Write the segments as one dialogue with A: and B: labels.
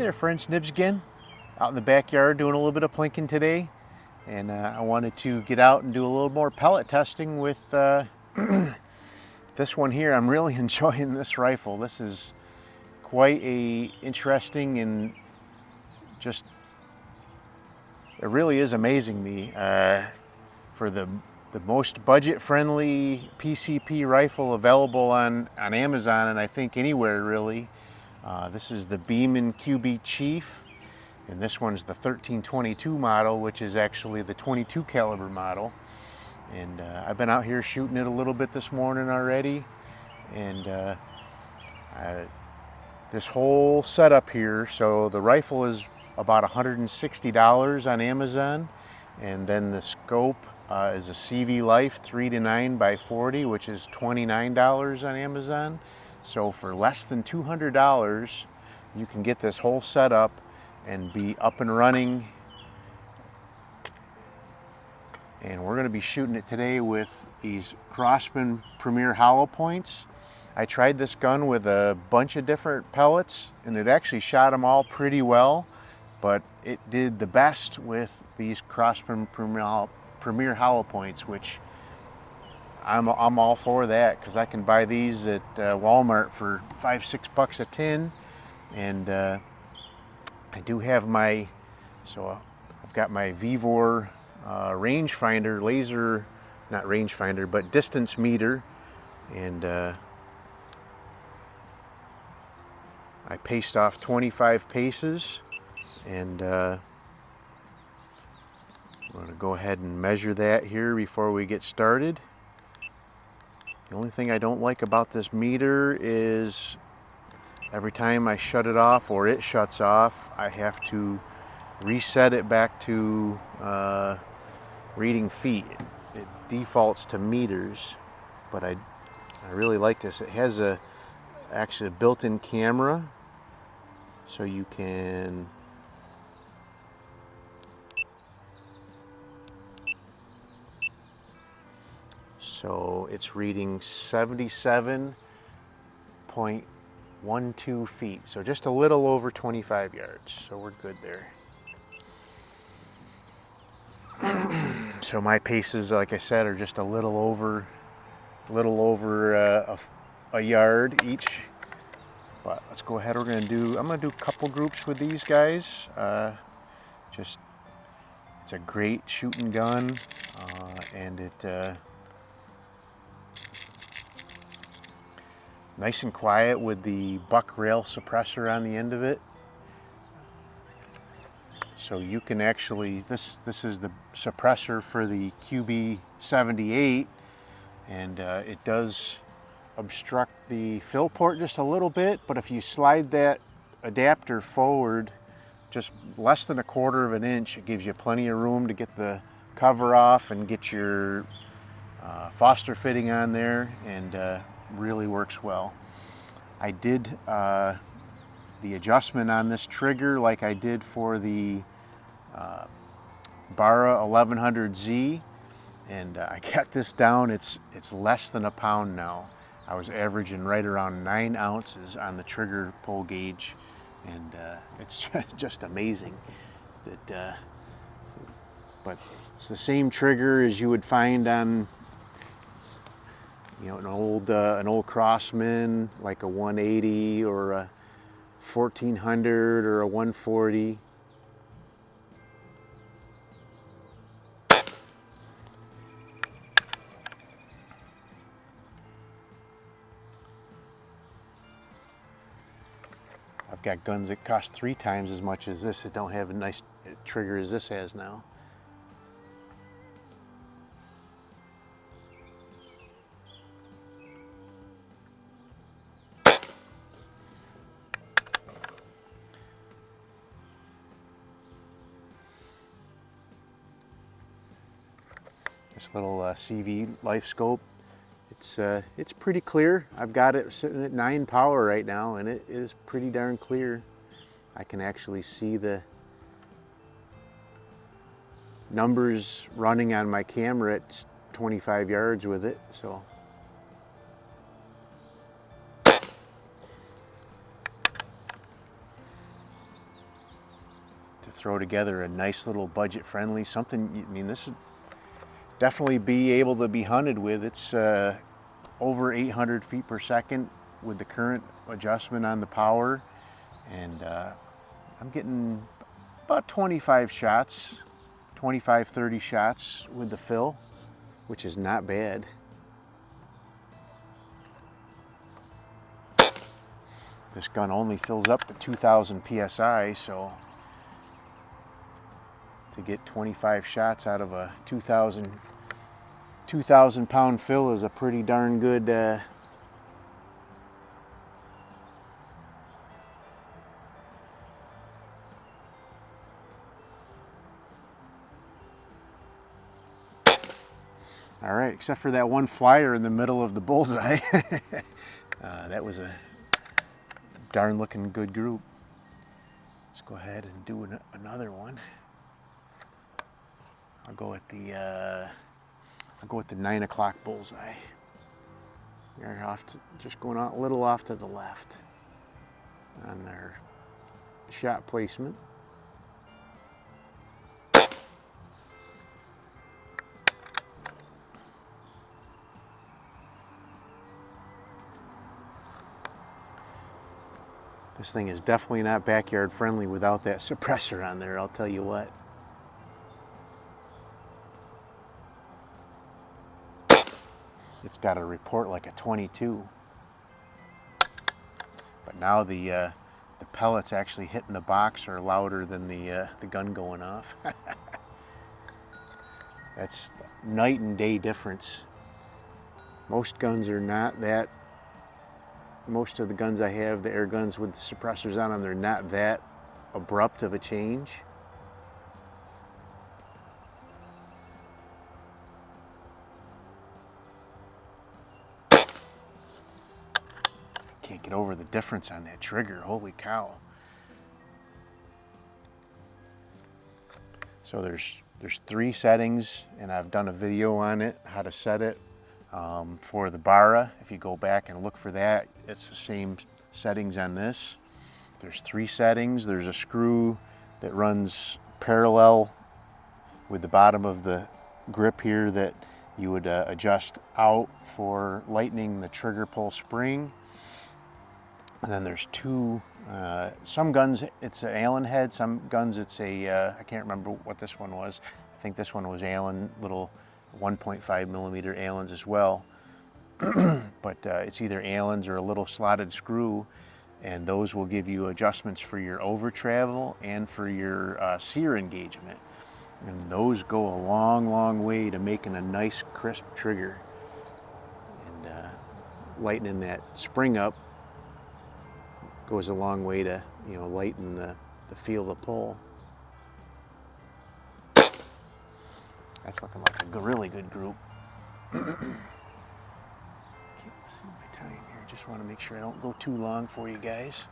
A: there friends, Nibs again, out in the backyard doing a little bit of plinking today, and I wanted to get out and do a little more pellet testing with this one here. I'm really enjoying this rifle. This is quite a interesting and just, it really is amazing me for the most budget-friendly PCP rifle available on Amazon, and I think anywhere really. This is the Beeman QB Chief, and this one's the 1322 model, which is actually the 22 caliber model. And I've been out here shooting it a little bit this morning already, and this whole setup here, so the rifle is about $160 on Amazon, and then the scope is a CV Life 3-9x40, which is $29 on Amazon. So for less than $200, you can get this whole setup and be up and running. And we're going to be shooting it today with these Crosman Premier hollow points. I tried this gun with a bunch of different pellets, and it actually shot them all pretty well, but it did the best with these Crosman Premier hollow points, which I'm all for that, because I can buy these at Walmart for $5-6 a tin. And I do have my, so I've got my Vivor rangefinder, laser, not rangefinder, but distance meter, and I paced off 25 paces, and I'm going to go ahead and measure that here before we get started. The only thing I don't like about this meter is every time I shut it off or it shuts off, I have to reset it back to reading feet. It defaults to meters, but I really like this. It has actually a built-in camera, so you can so it's reading 77.12 feet, so just a little over 25 yards, so we're good there. So my paces, like I said, are just a little over a yard each. But let's go ahead. I'm gonna do a couple groups with these guys. It's a great shooting gun, and it nice and quiet with the buck rail suppressor on the end of it. So you can actually, this is the suppressor for the QB78, and it does obstruct the fill port just a little bit, but if you slide that adapter forward just less than 1/4 of an inch, it gives you plenty of room to get the cover off and get your Foster fitting on there, and really works well. I did the adjustment on this trigger like I did for the Barra 1100Z, and I got this down. It's less than a pound now. I was averaging right around 9 ounces on the trigger pull gauge, and it's just amazing that. But it's the same trigger as you would find on, you know, an old Crosman, like a 180 or a 1400 or a 140. I've got guns that cost 3 times as much as this that don't have a nice trigger as this has now. This little CV Life scope, it's pretty clear. I've got it sitting at 9 power right now, and it is pretty darn clear. I can actually see the numbers running on my camera at 25 yards with it, so. throw together a nice little budget-friendly something. I mean, this would definitely be able to be hunted with. It's over 800 feet per second with the current adjustment on the power, and I'm getting about 25 shots, 25-30 shots with the fill, which is not bad. This gun only fills up to 2,000 psi, so to get 25 shots out of a 2,000 pound fill is a pretty darn good all right, except for that one flyer in the middle of the bullseye. That was a darn looking good group. Let's go ahead and do another one. I'll go with the 9 o'clock bullseye. They're just going a little off to the left on their shot placement. This thing is definitely not backyard friendly without that suppressor on there, I'll tell you what. It's got a report like a 22. But now the pellets actually hitting the box are louder than the gun going off. That's night and day difference. Most guns are not that. Most of the guns I have, the air guns with the suppressors on them, they're not that abrupt of a change. Can't get over the difference on that trigger, holy cow. So there's 3 settings, and I've done a video on it, how to set it. For the Barra, if you go back and look for that, it's the same settings on this. There's 3 settings. There's a screw that runs parallel with the bottom of the grip here that you would adjust out for lightening the trigger pull spring. And then there's 2, some guns it's an Allen head, some guns it's a, I can't remember what this one was. I think this one was Allen, little 1.5 millimeter Allens as well. But it's either Allens or a little slotted screw, and those will give you adjustments for your over travel and for your sear engagement. And those go a long way to making a nice crisp trigger. And lightening that spring up goes a long way to, you know, lighten the feel of the pull. That's looking like a really good group. Can't see my time here. Just want to make sure I don't go too long for you guys.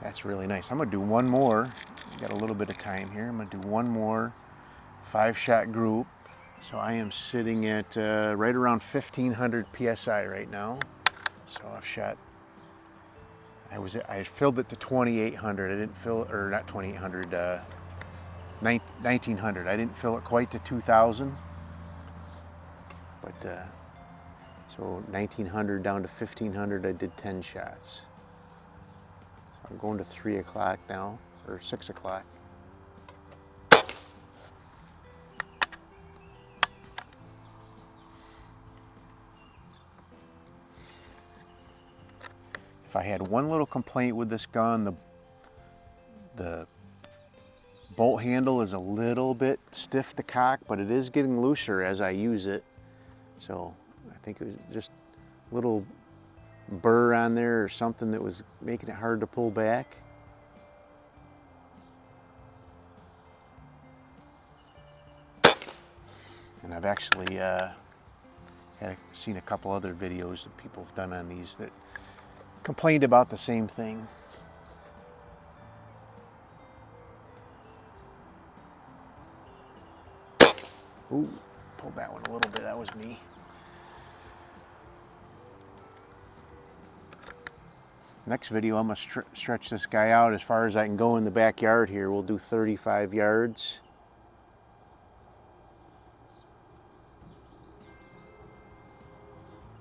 A: That's really nice. I'm going to do one more. Got a little bit of time here. I'm going to do one more 5-shot group. So I am sitting at right around 1,500 psi right now. So I've shot. I filled it to 2,800. I didn't fill, or not 2,800, 1,900. I didn't fill it quite to 2,000. But so 1,900 down to 1,500. I did 10 shots. So I'm going to 3 o'clock now, or 6 o'clock. If I had one little complaint with this gun, the bolt handle is a little bit stiff to cock, but it is getting looser as I use it. So I think it was just a little burr on there or something that was making it hard to pull back. And I've actually seen a couple other videos that people have done on these that complained about the same thing. Ooh, pulled that one a little bit. That was me. Next video, I'm going to stretch this guy out as far as I can go in the backyard here. We'll do 35 yards.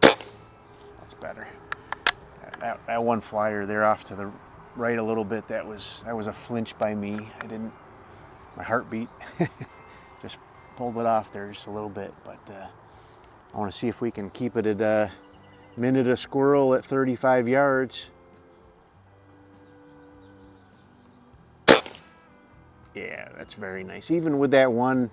A: That's better. That one flyer there off to the right a little bit, that was a flinch by me. My heartbeat just pulled it off there just a little bit, but I want to see if we can keep it at a minute a squirrel at 35 yards. Yeah, that's very nice. Even with that one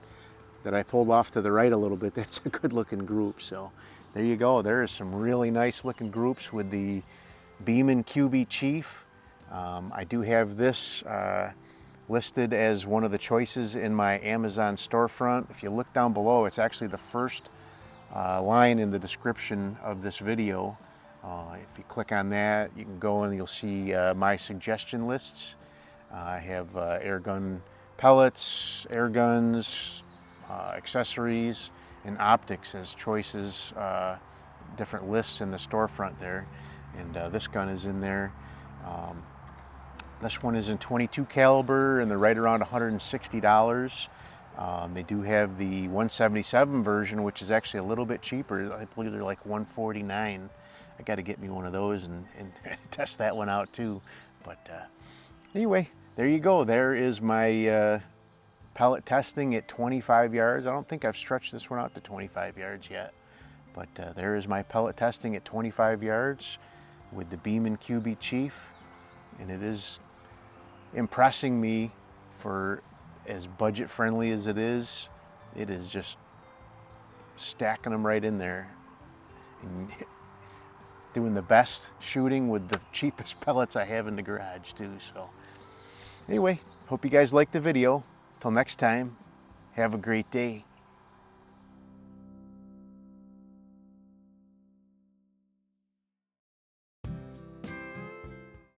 A: that I pulled off to the right a little bit, that's a good looking group. So there you go. There is some really nice looking groups with the Beeman QB Chief. I do have this listed as one of the choices in my Amazon storefront. If you look down below, it's actually the first line in the description of this video. If you click on that, you can go and you'll see my suggestion lists. I have air gun pellets, air guns, accessories, and optics as choices, different lists in the storefront there. And this gun is in there. This one is in 22 caliber and they're right around $160. They do have the 177 version, which is actually a little bit cheaper. I believe they're like $149. I got to get me one of those and test that one out too. But anyway, there you go. There is my pellet testing at 25 yards. I don't think I've stretched this one out to 25 yards yet. But there is my pellet testing at 25 yards with the Beeman QB Chief. And it is impressing me for as budget friendly as it is. It is just stacking them right in there and doing the best shooting with the cheapest pellets I have in the garage too. So anyway, hope you guys liked the video. Till next time, have a great day.